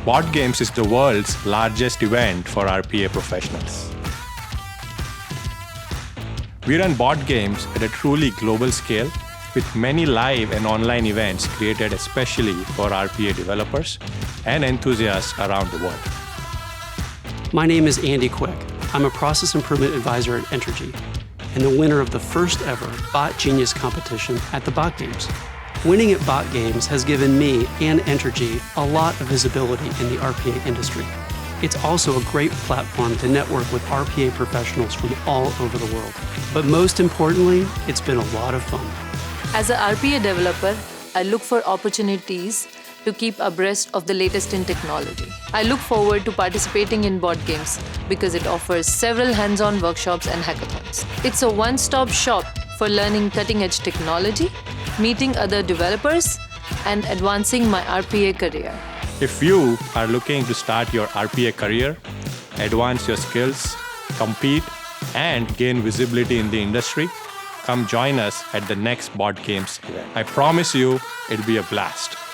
Board Games is the world's largest event for RPA professionals. We run board games at a truly global scale with many live and online events created especially for RPA developers and enthusiasts around the world. My name is Andy Quick. I'm a process improvement advisor at Entergy and the winner of the first ever Bot Genius competition at the Bot Games. Winning at Bot Games has given me and Entergy a lot of visibility in the RPA industry. It's also a great platform to network with RPA professionals from all over the world. But most importantly, it's been a lot of fun. As an RPA developer, I look for opportunities to keep abreast of the latest in technology. I look forward to participating in Board Games because it offers several hands-on workshops and hackathons. It's a one-stop shop for learning cutting-edge technology, meeting other developers, and advancing my RPA career. If you are looking to start your RPA career, advance your skills, compete, and gain visibility in the industry, come join us at the next Board Games event. I promise you, it'll be a blast.